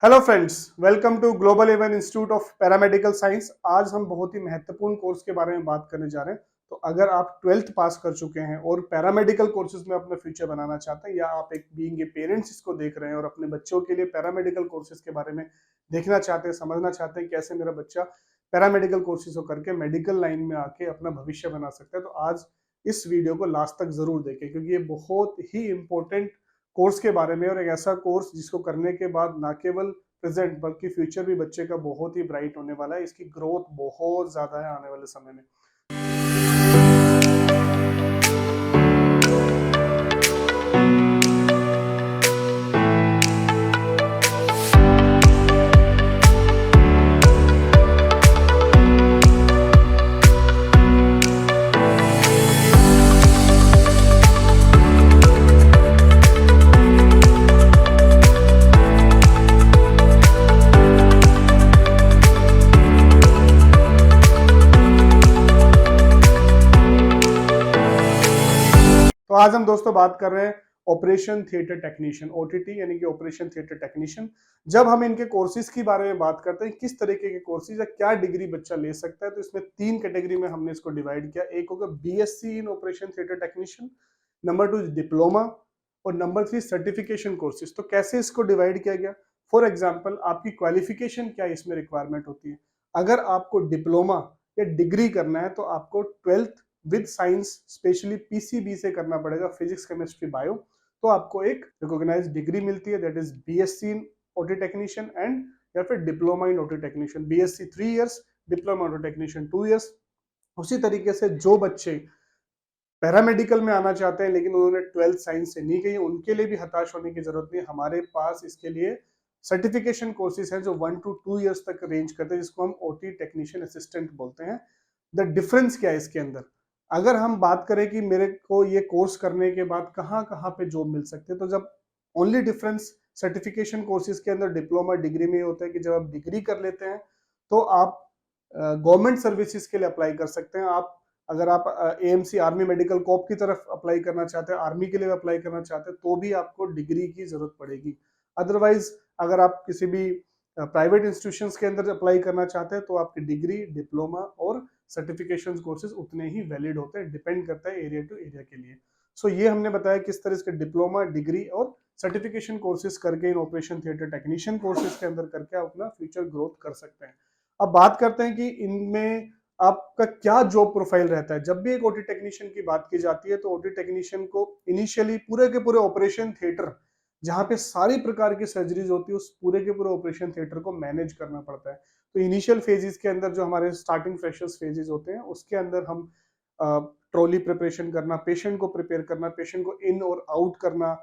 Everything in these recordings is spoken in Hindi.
Hello friends, welcome to global even institute of paramedical science. आज हम बहुत ही महत्वपूर्ण कोर्स के बारे में बात करने जा रहे हैं। तो अगर आप 12th पास कर चुके हैं और पैरामेडिकल कोर्सेज में अपना फ्यूचर बनाना चाहते हैं, या आप एक बीइंग ए पेरेंट्स इसको देख रहे हैं और अपने बच्चों के लिए पैरामेडिकल कोर्सेज के बारे में देखना चाहते हैं, समझना चाहते हैं कैसे मेरा बच्चा पैरामेडिकल कोर्सेज को करके मेडिकल लाइन में आके अपना भविष्य बना सकता है, तो आज इस वीडियो को लास्ट तक जरूर देखें, क्योंकि ये बहुत ही इंपॉर्टेंट कोर्स के बारे में और एक ऐसा कोर्स जिसको करने के बाद ना केवल प्रेजेंट बल्कि फ्यूचर भी बच्चे का बहुत ही ब्राइट होने वाला है। इसकी ग्रोथ बहुत ज्यादा है आने वाले समय में। तो आज हम दोस्तों बात कर रहे हैं ऑपरेशन थिएटर टेक्नीशियन, ओटीटी यानी कि ऑपरेशन थिएटर टेक्नीशियन। जब हम इनके कोर्सेज के बारे में बात करते हैं, किस तरीके के कोर्सेज या क्या डिग्री बच्चा ले सकता है, तो इसमें तीन कैटेगरी में हमने इसको डिवाइड किया। एक होगा BSc in operation theatre technician, number 2 diploma, और नंबर 3 सर्टिफिकेशन कोर्सेज। तो कैसे इसको डिवाइड किया गया? फॉर एग्जाम्पल, आपकी क्वालिफिकेशन क्या इसमें रिक्वायरमेंट होती है। अगर आपको डिप्लोमा या डिग्री करना है तो आपको 12th with science specially PCB से करना पड़ेगा, फिजिक्स केमिस्ट्री बायो। तो आपको एक रिकॉग्नाइज्ड डिग्री मिलती है, that is BSc in OT technician and या फिर diploma in OT technician. BSc 3 years, diploma OT technician 2 years. उसी तरीके से जो बच्चे पैरामेडिकल में आना चाहते हैं लेकिन उन्होंने 12th साइंस से नहीं की, उनके लिए भी हताश होने की जरूरत नहीं। हमारे पास इसके लिए सर्टिफिकेशन कोर्सेज हैं जो 1 to 2 इयर्स तक रेंज करते हैं, जिसको हम ओटी टेक्नीशियन असिस्टेंट बोलते हैं। द डिफरेंस क्या है इसके अंदर? अगर हम बात करें कि मेरे को ये कोर्स करने के बाद कहाँ कहाँ पे जॉब मिल सकती है, तो जब ओनली डिफरेंस सर्टिफिकेशन कोर्सेज के अंदर डिप्लोमा डिग्री में होता है कि जब आप डिग्री कर लेते हैं तो आप गवर्नमेंट सर्विसेज के लिए अप्लाई कर सकते हैं। आप अगर आप एएमसी आर्मी मेडिकल कॉप की तरफ अप्लाई करना चाहते हैं, आर्मी के लिए अप्लाई करना चाहते हैं, तो भी आपको डिग्री की जरूरत पड़ेगी। अदरवाइज अगर आप किसी भी प्राइवेट इंस्टीट्यूशंस के अंदर अप्लाई करना चाहते हैं तो आपकी डिग्री, डिप्लोमा और सर्टिफिकेशन कोर्सेज उतने ही वैलिड होते हैं, डिपेंड करता है एरिया टू एरिया के लिए। सो ये हमने बताया किस तरह से डिप्लोमा, डिग्री और सर्टिफिकेशन कोर्सेज करके इन ऑपरेशन थिएटर टेक्नीशियन कोर्सेज के अंदर करके आप अपना फ्यूचर ग्रोथ कर सकते हैं। अब बात करते हैं कि इनमें आपका क्या जॉब प्रोफाइल रहता है। जब भी एक ओटी टेक्नीशियन की बात की जाती है तो ओटी टेक्नीशियन को इनिशियली पूरे के पूरे ऑपरेशन थिएटर, जहां पे सारी प्रकार की सर्जरीज होती है, उस पूरे के पूरे ऑपरेशन थिएटर को मैनेज करना पड़ता है। तो इनिशियल फेजेस के अंदर जो हमारे स्टार्टिंग फ्रेशर्स फेजेस होते हैं, उसके अंदर हम ट्रॉली प्रिपरेशन करना, पेशेंट को प्रिपेयर करना, पेशेंट को इन और आउट करना,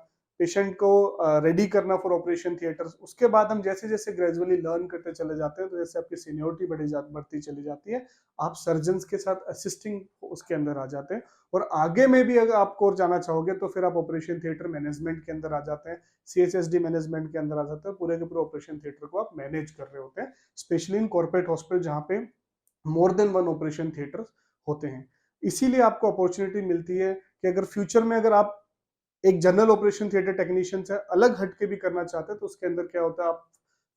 पेशेंट को रेडी करना फॉर ऑपरेशन थिएटर्स। उसके बाद हम जैसे जैसे ग्रेजुअली लर्न करते चले जाते हैं, तो जैसे आपकी सीनियोरिटी बढ़ती चली जाती है, आप सर्जन्स के साथ असिस्टिंग उसके अंदर आ जाते हैं। और आगे में भी अगर आपको और जाना चाहोगे तो फिर आप ऑपरेशन थिएटर मैनेजमेंट के अंदर आ जाते हैं, सीएचएसडी मैनेजमेंट के अंदर आ जाते हैं। पूरे के पूरे ऑपरेशन थिएटर को आप मैनेज कर रहे होते हैं, स्पेशली इन कॉर्पोरेट हॉस्पिटल जहाँ पे more than one operation theatre होते हैं। इसीलिए आपको अपॉर्चुनिटी मिलती है कि अगर फ्यूचर में अगर आप एक जनरल ऑपरेशन थिएटर टेक्नीशियन से अलग हट के भी करना चाहते हैं, तो उसके अंदर क्या होता है, आप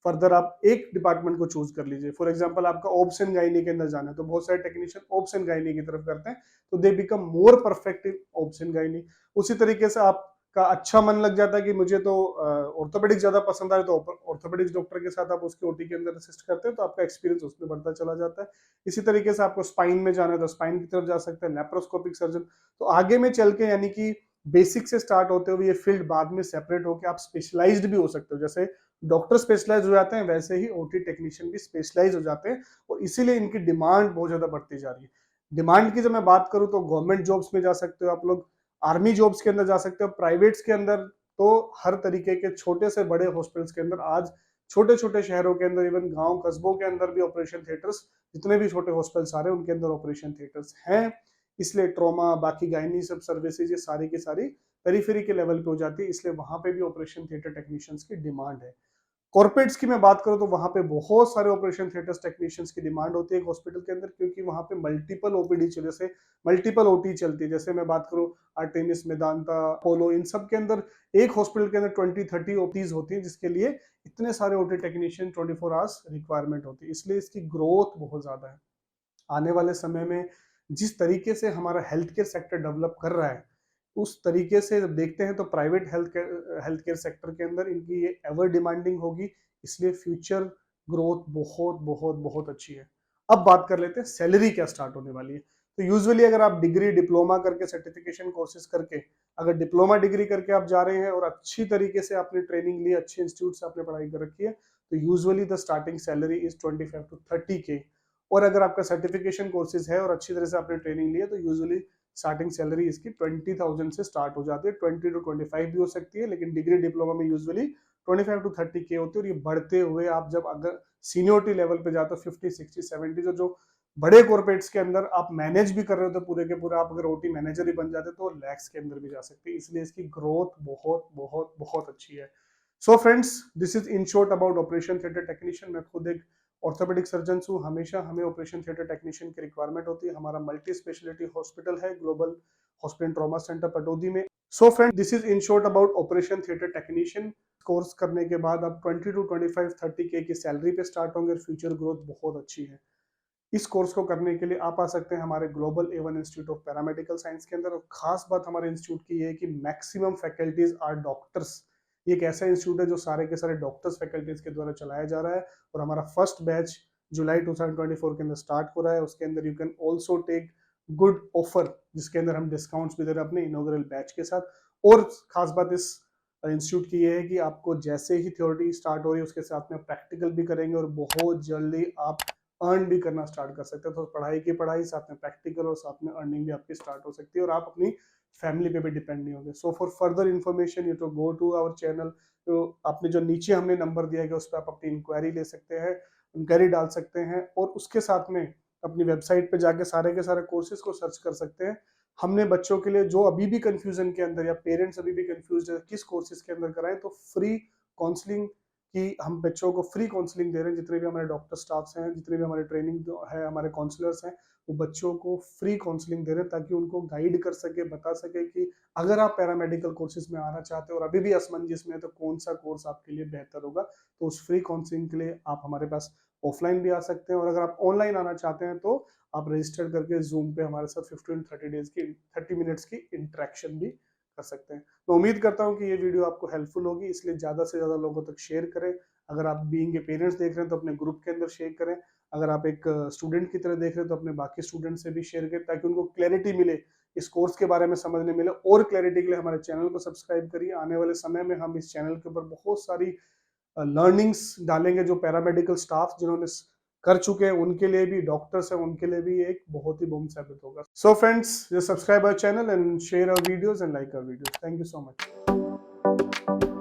फर्दर आप एक डिपार्टमेंट को चूज कर लीजिए। फॉर एग्जांपल, आपका ओब्स एंड गायनी के अंदर जाना है, तो बहुत सारे टेक्नीशियन ओब्स एंड गायनी की तरफ करते हैं, तो they become more perfect in obs and gynae. उसी तरीके से आपका अच्छा मन लग जाता है कि मुझे तो ऑर्थोपेडिक्स ज्यादा पसंद आ रहा है, तो ऑर्थोपेडिक्स डॉक्टर के साथ आप उसके ओटी के अंदर असिस्ट करते हैं, तो आपका एक्सपीरियंस उसमें बढ़ता चला जाता है। इसी तरीके से आपको स्पाइन में जाना है तो स्पाइन की तरफ जा सकते हैं, लेप्रोस्कोपिक सर्जन। तो आगे में चल के यानी कि बेसिक से स्टार्ट होते हुए ये फील्ड बाद में सेपरेट होकर आप स्पेशलाइज्ड भी हो सकते हो। जैसे डॉक्टर स्पेशलाइज हो जाते हैं, वैसे ही ओटी टेक्नीशियन भी स्पेशलाइज हो जाते हैं, और इसीलिए इनकी डिमांड बहुत ज्यादा बढ़ती जा रही है। डिमांड की जब मैं बात करूं तो गवर्नमेंट जॉब्स में जा सकते हो आप लोग, आर्मी जॉब्स के अंदर जा सकते हो, प्राइवेट्स के अंदर तो हर तरीके के छोटे से बड़े हॉस्पिटल्स के अंदर आज छोटे छोटे शहरों के अंदर, इवन गांव कस्बों के अंदर भी ऑपरेशन थिएटर्स, जितने भी छोटे हॉस्पिटल्स आ रहे हैं उनके अंदर ऑपरेशन थिएटर्स हैं। इसलिए ट्रॉमा, बाकी गायनी सब सर्विसेज, ये सारी की सारी पेरीफेरी के लेवल पे हो जाती है, इसलिए वहां पे भी ऑपरेशन थिएटर टेक्नीशियंस की डिमांड है। कॉर्पोरेट्स की मैं बात करूं तो वहां पे बहुत सारे ऑपरेशन थिएटर्स टेक्नीशियंस की डिमांड होती है एक हॉस्पिटल के अंदर, क्योंकि वहां पे मल्टीपल ओपीडी चले से मल्टीपल ओटी चलती है। जैसे मैं बात करूं आर्टेमिस, मेदांता, अपोलो, इन सब के अंदर एक हॉस्पिटल के अंदर 20-30 ओटीज होती है, जिसके लिए इतने सारे ओटी टेक्नीशियन 24 आवर्स रिक्वायरमेंट होती है। इसलिए इसकी ग्रोथ बहुत ज्यादा है। आने वाले समय में जिस तरीके से हमारा हेल्थ केयर सेक्टर डेवलप कर रहा है, उस तरीके से जब देखते हैं तो प्राइवेट हेल्थ केयर सेक्टर के अंदर इनकी ये एवर डिमांडिंग होगी। इसलिए फ्यूचर ग्रोथ बहुत बहुत बहुत अच्छी है। अब बात कर लेते हैं सैलरी क्या स्टार्ट होने वाली है। तो यूजुअली अगर आप डिग्री डिप्लोमा करके सर्टिफिकेशन कोर्सेज करके, अगर डिप्लोमा डिग्री करके आप जा रहे हैं और अच्छी तरीके से आपने ट्रेनिंग ली, अच्छे इंस्टीट्यूट से आपने पढ़ाई कर रखी है, तो usually the starting salary is 25 to 30K। और अगर आपका सर्टिफिकेशन कोर्सेज है और अच्छी तरह से आपने ट्रेनिंग ली है, तो यूजुअली स्टार्टिंग सैलरी इसकी 20,000 से स्टार्ट हो जाती है। 20 to 25 भी हो सकती है, लेकिन डिग्री डिप्लोमा में यूजुअली 25 to 30K होती है। और ये बढ़ते हुए आप जब अगर सीनियोरिटी लेवल पे जाते हो 50, 60, 70, जो बड़े कॉर्पोरेट्स के अंदर आप मैनेज भी कर रहे हो तो पूरे के पूरे आप अगर ओटी मैनेजर ही बन जाते तो लैक्स के अंदर भी जा सकते हैं। इसलिए इसकी ग्रोथ बहुत बहुत बहुत अच्छी है। So friends, this is in short about operation theatre technician. मैं खुद एक ऑर्थोपेडिक सर्जन हूँ। हमेशा हमें ऑपरेशन थिएटर टेक्नीशियन की रिक्वायरमेंट होती है। हमारा मल्टी स्पेशलिटी हॉस्पिटल है global hospital trauma centre Pataudi में। So friend, this is in short about operation theatre technician. Course करने के बाद आप 20 to 25, 30K की सैलरी पे स्टार्ट होंगे और फ्यूचर ग्रोथ बहुत अच्छी है। इस कोर्स को करने के लिए आप आ सकते हैं हमारे global A1 institute of paramedical science के अंदर। और खास बात हमारे इंस्टीट्यूट की ये है कि मैक्सिमम फैकल्टीज आर डॉक्टर्स। ये एक ऐसा इंस्टीट्यूट है जो सारे के सारे डॉक्टर्स फैकल्टीज के द्वारा चलाया जा रहा है। और हमारा फर्स्ट बैच जुलाई 2024 के अंदर स्टार्ट हो रहा है। उसके अंदर you can also take good offer, जिसके अंदर हम डिस्काउंट्स भी दे रहे हैं अपने इनॉग्रल बैच के साथ। और खास बात इस इंस्टीट्यूट की ये है कि आपको जैसे ही थ्योरी स्टार्ट हो रही है उसके साथ में प्रैक्टिकल भी करेंगे और बहुत जल्दी आप अर्न भी करना स्टार्ट कर सकते हैं। तो पढ़ाई की पढ़ाई, साथ में प्रैक्टिकल और साथ में अर्निंग भी आपकी स्टार्ट हो सकती है और आप अपनी फैमिली पे भी डिपेंड नहीं होंगे। So for further information you to go to our channel. तो आपने जो नीचे हमने नंबर दिया गया उस पर आप अपनी इंक्वायरी ले सकते हैं, इंक्वायरी डाल सकते हैं और उसके साथ में अपनी वेबसाइट पे जाके सारे के सारे कोर्सेज को सर्च कर सकते हैं। हमने बच्चों के लिए जो अभी भी कंफ्यूजन के अंदर या पेरेंट्स अभी भी कंफ्यूज है किस कोर्सेज के अंदर कराएं, तो फ्री काउंसलिंग कि हम बच्चों को फ्री काउंसलिंग दे रहे हैं। जितने भी हमारे डॉक्टर स्टाफ्स हैं, जितने भी हमारे ट्रेनिंग है, हमारे काउंसलर्स हैं, वो बच्चों को फ्री काउंसलिंग दे रहे हैं ताकि उनको गाइड कर सके, बता सके कि अगर आप पैरामेडिकल कोर्सेज में आना चाहते हो और अभी भी असमंजस में है तो कौन सा कोर्स आपके लिए बेहतर होगा। तो उस फ्री काउंसलिंग के लिए आप हमारे पास ऑफलाइन भी आ सकते हैं और अगर आप ऑनलाइन आना चाहते हैं तो आप रजिस्टर करके जूम पे हमारे साथ 30 मिनट्स की इंटरेक्शन भी कर सकते हैं। मैं उम्मीद करता हूँ कि ये वीडियो आपको हेल्पफुल होगी, इसलिए ज़्यादा से ज़्यादा लोगों तक शेयर करें। अगर आप बीइंग ए पेरेंट्स देख रहे हैं तो अपने ग्रुप के अंदर शेयर करें। अगर आप एक स्टूडेंट की तरह देख रहे हैं तो अपने बाकी स्टूडेंट से भी शेयर करें ताकि उनको क्लैरिटी मिले, इस कोर्स के बारे में समझने मिले। और क्लैरिटी के लिए हमारे चैनल को सब्सक्राइब करिए। आने वाले समय में हम इस चैनल के ऊपर बहुत सारी लर्निंग्स डालेंगे जो पैरामेडिकल स्टाफ जिन्होंने कर चुके हैं उनके लिए भी, डॉक्टर्स हैं उनके लिए भी एक बहुत ही बूम साबित होगा। So friends, just subscribe our channel and share our videos and like our videos. Thank you so much.